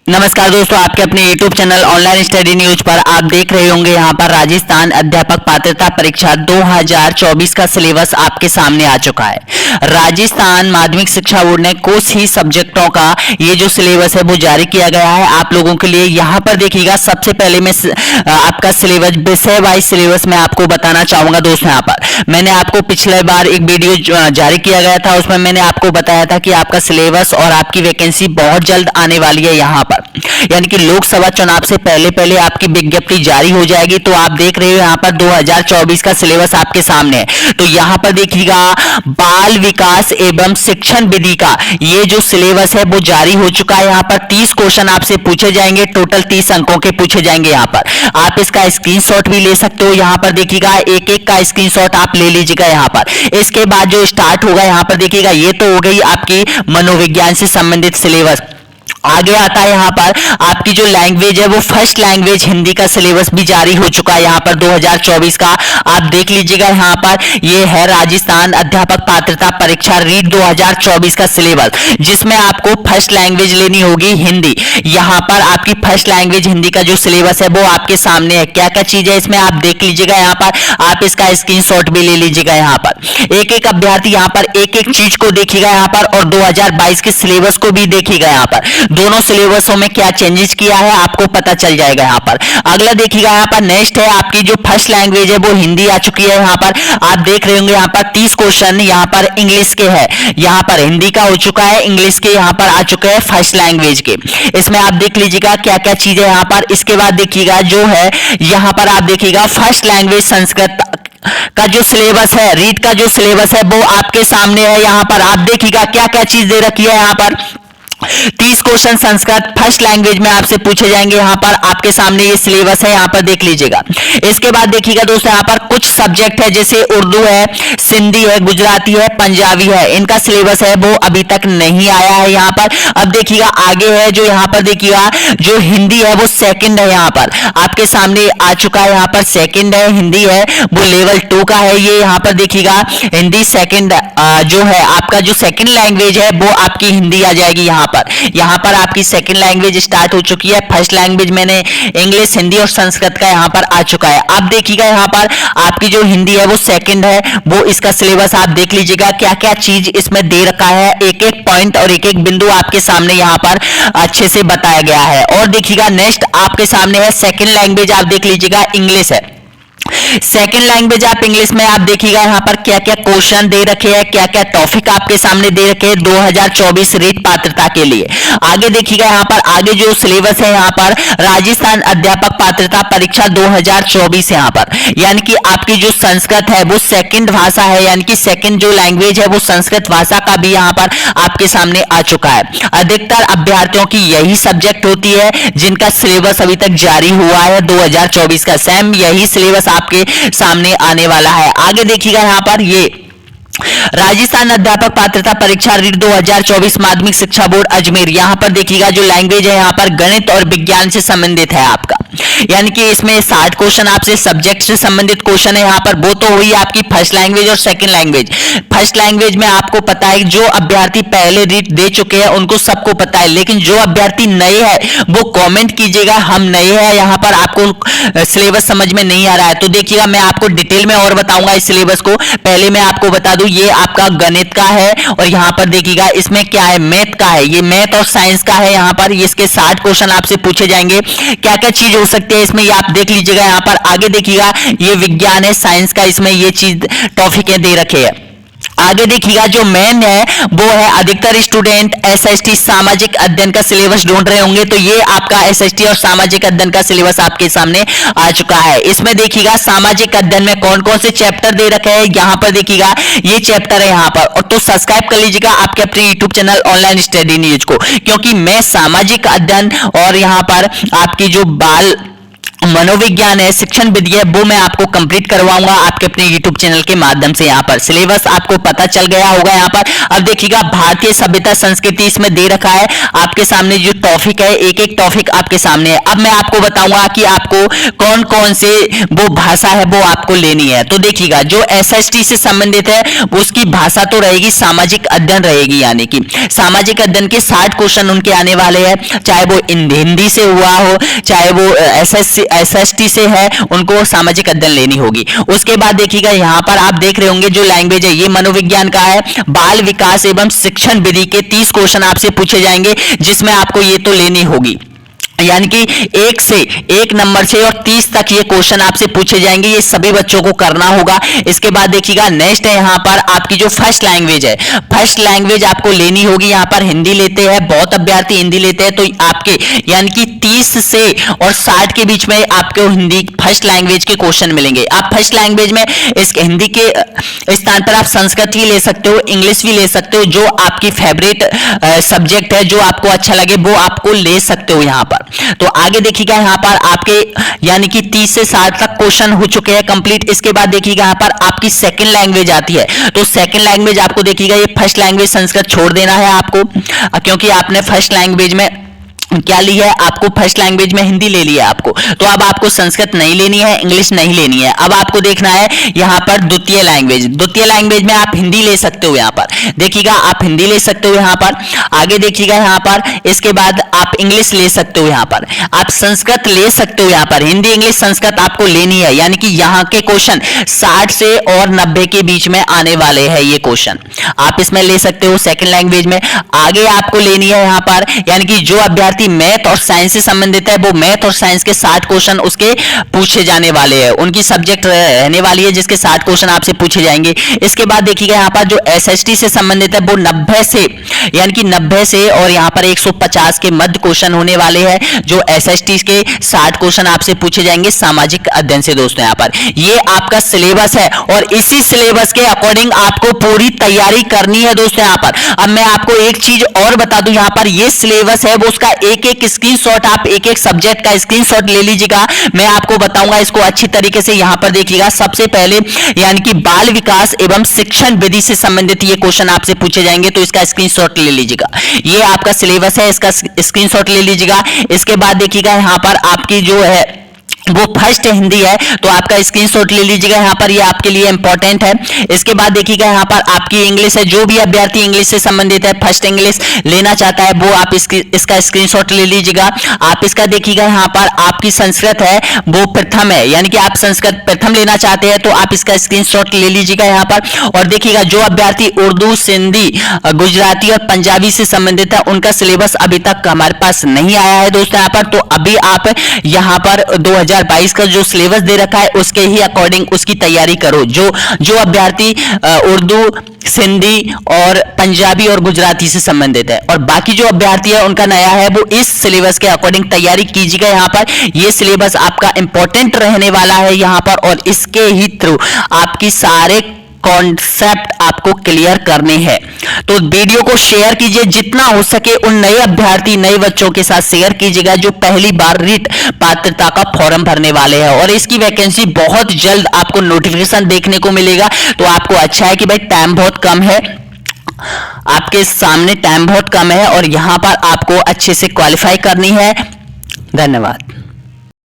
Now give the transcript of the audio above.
नमस्कार दोस्तों, आपके अपने YouTube channel online study news पर आप देख रहे होंगे यहाँ पर राजस्थान अध्यापक पात्रता परीक्षा 2024 का सिलेबस आपके सामने आ चुका है। राजस्थान माध्यमिक शिक्षा बोर्ड ने कुछ ही सब्जेक्टों का ये जो सिलेबस है वो जारी किया गया है आप लोगों के लिए। यहाँ पर देखिएगा, सबसे पहले मैं आपका सिलेबस विषय वाइज सिलेबस मैं आपको बताना चाहूंगा। दोस्तों, यहाँ पर मैंने आपको पिछले बार एक वीडियो जारी किया गया था, उसमें मैंने आपको बताया था कि आपका सिलेबस और आपकी वैकेंसी बहुत जल्द आने वाली है। यहाँ पर यानी कि लोकसभा चुनाव से पहले पहले आपकी विज्ञप्ति जारी हो जाएगी। तो आप देख रहे हो यहाँ पर 2024 का सिलेबस आपके सामने है। तो यहाँ पर देखिएगा, बाल विकास एवं शिक्षण विधि का ये जो सिलेबस है वो जारी हो चुका है। यहाँ पर 30 क्वेश्चन आपसे पूछे जाएंगे, टोटल 30 अंकों के पूछे जाएंगे। यहाँ पर आप इसका स्क्रीनशॉट भी ले सकते हो। यहाँ पर देखिएगा, एक एक का स्क्रीनशॉट आप ले लीजिएगा। यहाँ पर इसके बाद जो स्टार्ट होगा, यहाँ पर देखिएगा, ये तो हो गई आपकी मनोविज्ञान से संबंधित सिलेबस। आगे आता है यहाँ पर आपकी जो लैंग्वेज है वो फर्स्ट लैंग्वेज हिंदी का सिलेबस भी जारी हो चुका है। यहाँ पर 2024 का आप देख लीजिएगा। यहाँ पर ये है राजस्थान अध्यापक पात्रता परीक्षा रीट 2024 का सिलेबस, जिसमें आपको फर्स्ट लैंग्वेज लेनी होगी हिंदी। यहाँ पर आपकी फर्स्ट लैंग्वेज हिंदी का जो सिलेबस है वो आपके सामने है। क्या क्या चीज है इसमें आप देख लीजिएगा। यहाँ पर आप इसका स्क्रीनशॉट भी ले लीजिएगा। यहाँ पर एक एक अभ्यर्थी यहाँ पर एक एक चीज को देखिएगा यहाँ पर, और 2022 के सिलेबस को भी देखिएगा। यहाँ पर दोनों सिलेबसों में क्या चेंजेस किया है आपको पता चल जाएगा। यहाँ पर अगला देखिएगा, यहाँ पर नेक्स्ट है आपकी जो फर्स्ट लैंग्वेज है वो हिंदी आ चुकी है। यहाँ पर आप देख रहे होंगे, यहाँ पर 30 क्वेश्चन यहाँ पर इंग्लिश के है। यहाँ पर हिंदी का हो चुका है, इंग्लिश के यहाँ पर आ चुके हैं फर्स्ट लैंग्वेज के। इसमें आप देख लीजिएगा क्या क्या चीजें यहाँ पर। इसके बाद देखिएगा जो है यहाँ पर आप देखिएगा फर्स्ट लैंग्वेज संस्कृत का जो सिलेबस है, रीट का जो सिलेबस है वो आपके सामने है। यहाँ पर आप देखिएगा क्या क्या चीज दे रखी है। यहाँ पर 30 क्वेश्चन संस्कृत फर्स्ट लैंग्वेज में आपसे पूछे जाएंगे। यहाँ पर आपके सामने ये सिलेबस है, यहाँ पर देख लीजिएगा। इसके बाद देखिएगा दोस्तों, यहाँ पर कुछ सब्जेक्ट है जैसे उर्दू है, सिंधी है, गुजराती है, पंजाबी है, इनका सिलेबस है वो अभी तक नहीं आया है। यहाँ पर अब देखिएगा आगे है जो यहाँ पर देखिएगा जो हिंदी है वो सेकंड है। यहाँ पर आपके सामने आ चुका है। यहाँ पर सेकंड है, हिंदी है वो लेवल 2 का है। ये यहाँ पर देखिएगा हिंदी सेकंड जो है आपका जो सेकंड लैंग्वेज है वो आपकी हिंदी आ जाएगी। यहाँ पर आपकी सेकंड लैंग्वेज स्टार्ट हो चुकी है। फर्स्ट लैंग्वेज मैंने इंग्लिश, हिंदी और संस्कृत का यहाँ पर आ चुका है। अब देखिएगा यहाँ पर आपकी जो हिंदी है वो सेकंड है, वो इसका सिलेबस आप देख लीजिएगा क्या क्या चीज इसमें दे रखा है। एक एक पॉइंट और एक एक बिंदु आपके सामने यहाँ पर अच्छे से बताया गया है। और देखिएगा नेक्स्ट आपके सामने है सेकंड लैंग्वेज, आप देख लीजिएगा इंग्लिश है। सेकेंड लैंग्वेज आप इंग्लिश में आप देखिएगा यहाँ पर क्या क्या क्वेश्चन दे रखे हैं, क्या क्या टॉपिक आपके सामने दे रखे हैं 2024 रीट पात्रता के लिए। आगे देखिएगा यहाँ पर आगे जो सिलेबस है यहाँ पर राजस्थान अध्यापक पात्रता परीक्षा 2024 यहाँ पर, यानी कि आपकी जो संस्कृत है वो सेकंड भाषा है, यानी कि सेकंड जो लैंग्वेज है वो संस्कृत भाषा का भी यहाँ पर आपके सामने आ चुका है। अधिकतर अभ्यर्थियों की यही सब्जेक्ट होती है जिनका सिलेबस अभी तक जारी हुआ है 2024 का। सेम यही सिलेबस आपके सामने आने वाला है। आगे देखिएगा यहाँ पर ये राजस्थान अध्यापक पात्रता परीक्षा रीट 2024 माध्यमिक शिक्षा बोर्ड अजमेर। यहाँ पर देखिएगा जो लैंग्वेज है यहाँ पर गणित और विज्ञान से संबंधित है आपका, यानी कि इसमें 60 क्वेश्चन आपसे सब्जेक्ट से संबंधित क्वेश्चन है। यहाँ पर वो तो हुई आपकी फर्स्ट लैंग्वेज और सेकंड लैंग्वेज। फर्स्ट लैंग्वेज में आपको पता है जो अभ्यर्थी पहले रीट दे चुके हैं उनको सबको पता है, लेकिन जो अभ्यर्थी नए हैं वो कॉमेंट कीजिएगा हम नए हैं, यहाँ पर आपको सिलेबस समझ में नहीं आ रहा है। तो देखिएगा मैं आपको डिटेल में और बताऊंगा इस सिलेबस को। पहले मैं आपको बता दूं ये आपका गणित का है, और यहाँ पर देखिएगा इसमें क्या है, मैथ का है। ये मैथ और साइंस का है। यहाँ पर इसके 60 क्वेश्चन आपसे पूछे जाएंगे। क्या क्या चीज हो सकती है इसमें ये आप देख लीजिएगा। यहाँ पर आगे देखिएगा ये विज्ञान है, साइंस का, इसमें ये चीज टॉपिक दे रखे हैं। आगे देखिएगा जो मेन है वो है अधिकतर स्टूडेंट एसएसटी सामाजिक अध्ययन का सिलेबस ढूंढ रहे होंगे, तो ये आपका एसएसटी और सामाजिक अध्ययन का सिलेबस आपके सामने आ चुका है। इसमें देखिएगा सामाजिक अध्ययन में कौन कौन से चैप्टर दे रखे हैं, यहाँ पर देखिएगा ये चैप्टर है यहाँ पर। और तो सब्सक्राइब कर लीजिएगा आपके अपने YouTube channel online study news को, क्योंकि मैं सामाजिक अध्ययन और यहाँ पर आपकी जो बाल मनोविज्ञान है, शिक्षण विधि है, वो मैं आपको कंप्लीट करवाऊंगा आपके अपने YouTube चैनल के माध्यम से। यहाँ पर सिलेबस आपको पता चल गया होगा। यहाँ पर अब देखिएगा, भारतीय सभ्यता संस्कृति इसमें दे रखा है आपके सामने। जो टॉपिक है, एक एक टॉपिक आपके सामने है। अब मैं आपको बताऊंगा कि आपको कौन कौन से वो भाषा है वो आपको लेनी है। तो देखिएगा, जो SST से संबंधित है उसकी भाषा तो रहेगी सामाजिक अध्ययन रहेगी, यानी कि सामाजिक अध्ययन के 60 क्वेश्चन उनके आने वाले हैं, चाहे वो हिंदी से हुआ हो, चाहे वो SST से है, उनको सामाजिक अध्ययन लेनी होगी। उसके बाद देखिएगा, यहाँ पर आप देख रहे होंगे जो लैंग्वेज है ये मनोविज्ञान का है। बाल विकास एवं शिक्षण विधि के 30 क्वेश्चन आपसे पूछे जाएंगे, जिसमें आपको ये तो लेनी होगी, यानी कि 1 नंबर से और 30 तक ये क्वेश्चन आपसे पूछे जाएंगे, ये सभी बच्चों को करना होगा। इसके बाद देखिएगा, नेक्स्ट है यहाँ पर आपकी जो फर्स्ट लैंग्वेज है, फर्स्ट लैंग्वेज आपको लेनी होगी। यहाँ पर हिंदी लेते हैं, बहुत अभ्यर्थी हिंदी लेते हैं, तो आपके यानी कि 30 से और 60 के बीच में आपको हिंदी फर्स्ट लैंग्वेज के क्वेश्चन मिलेंगे। आप फर्स्ट लैंग्वेज में इस हिंदी के स्थान पर आप संस्कृत भी ले सकते हो, इंग्लिश भी ले सकते हो, जो आपकी फेवरेट सब्जेक्ट है, जो आपको अच्छा लगे वो आपको ले सकते हो यहाँ पर। तो आगे देखिएगा, यहाँ पर आपके यानी कि 30 से 60 तक क्वेश्चन हो चुके हैं कंप्लीट। इसके बाद देखिएगा, यहाँ पर आपकी सेकंड लैंग्वेज आती है। तो सेकंड लैंग्वेज आपको देखिएगा, ये फर्स्ट लैंग्वेज संस्कृत छोड़ देना है आपको, क्योंकि आपने फर्स्ट लैंग्वेज में क्या ली है, आपको फर्स्ट लैंग्वेज में हिंदी ले लिया आपको, तो अब आपको संस्कृत नहीं लेनी है, इंग्लिश नहीं लेनी है। अब आपको देखना है यहाँ पर द्वितीय लैंग्वेज में आप हिंदी ले सकते हो। यहाँ पर देखिएगा, आप हिंदी ले सकते हो यहाँ पर। आगे देखिएगा यहाँ पर, इसके बाद आप इंग्लिश ले सकते हो, यहाँ पर आप संस्कृत ले सकते हो। यहाँ पर हिंदी, इंग्लिश, संस्कृत आपको लेनी है, यानी कि यहाँ के क्वेश्चन 60 से और 90 के बीच में आने वाले हैं ये क्वेश्चन, आप इसमें ले सकते हो सेकेंड लैंग्वेज में। आगे आपको लेनी है यहाँ पर, यानी कि जो अभ्यर्थी मैथ और साइंस से संबंधित है, वो मैथ और साइंस के 60 क्वेश्चन उसके पूछे जाने वाले हैं, उनकी सब्जेक्ट रहने वाली है जिसके 60 क्वेश्चन आपसे पूछे जाएंगे। इसके बाद देखिएगा, यहाँ पर जो SST से संबंधित है वो 90 से, यानी कि 90 से और यहाँ पर 150 के मध्य क्वेश्चन होने वाले हैं, जो SST के 60 क्वेश्चन आपसे पूछे जाएंगे सामाजिक अध्ययन से। दोस्तों, यहाँ पर ये आपका सिलेबस है और इसी सिलेबस के अकॉर्डिंग आपको पूरी तैयारी करनी है। दोस्तों, यहाँ पर अब मैं आपको एक चीज और बता दूं, यहाँ पर ये सिलेबस है वो उसका एक स्क्रीनशॉट, आप एक सब्जेक्ट का स्क्रीनशॉट ले लीजिएगा। मैं आपको बताऊंगा इसको अच्छी तरीके से। यहां पर देखिएगा, सबसे पहले यानी कि बाल विकास एवं शिक्षण विधि से संबंधित ये क्वेश्चन आपसे पूछे जाएंगे, तो इसका स्क्रीनशॉट ले लीजिएगा। ये आपका सिलेबस है, इसका स्क्रीनशॉट ले लीजिएगा। इसके बाद देखिएगा, यहां पर आपकी जो है वो फर्स्ट हिंदी है, तो आपका स्क्रीनशॉट ले लीजिएगा, यहाँ पर ये आपके लिए इंपॉर्टेंट है। इसके बाद देखिएगा, यहाँ पर आपकी इंग्लिश है, जो भी अभ्यर्थी इंग्लिश से संबंधित है, फर्स्ट इंग्लिश लेना चाहता है, वो आप इसका स्क्रीनशॉट ले लीजिएगा। आप इसका देखिएगा, यहाँ पर आपकी संस्कृत है वो प्रथम है, यानी कि आप संस्कृत प्रथम लेना चाहते हैं, तो आप इसका स्क्रीनशॉट ले लीजिएगा यहाँ पर। और देखिएगा, जो अभ्यर्थी उर्दू, सिंधी, गुजराती और पंजाबी से संबंधित है, उनका सिलेबस अभी तक हमारे पास नहीं आया है दोस्तों यहाँ पर। तो अभी आप यहाँ पर 2022 का जो सिलेबस दे रखा है उसके ही अकॉर्डिंग उसकी तैयारी करो। जो अभ्यर्थी उर्दू, सिंधी और पंजाबी और गुजराती से संबंधित है, और बाकी जो अभ्यर्थी है उनका नया है, वो इस सिलेबस के अकॉर्डिंग तैयारी कीजिएगा। यहाँ पर ये सिलेबस आपका इंपॉर्टेंट रहने वाला है यहाँ पर, और इसके ही थ्रू आपकी सारे कॉन्सेप्ट आपको क्लियर करने हैं। तो वीडियो को शेयर कीजिए, जितना हो सके उन नए अभ्यर्थी, नए बच्चों के साथ शेयर कीजिएगा जो पहली बार रीट पात्रता का फॉर्म भरने वाले हैं, और इसकी वैकेंसी बहुत जल्द आपको नोटिफिकेशन देखने को मिलेगा। तो आपको अच्छा है कि भाई टाइम बहुत कम है, आपके सामने टाइम बहुत कम है, और यहां पर आपको अच्छे से क्वालिफाई करनी है। धन्यवाद।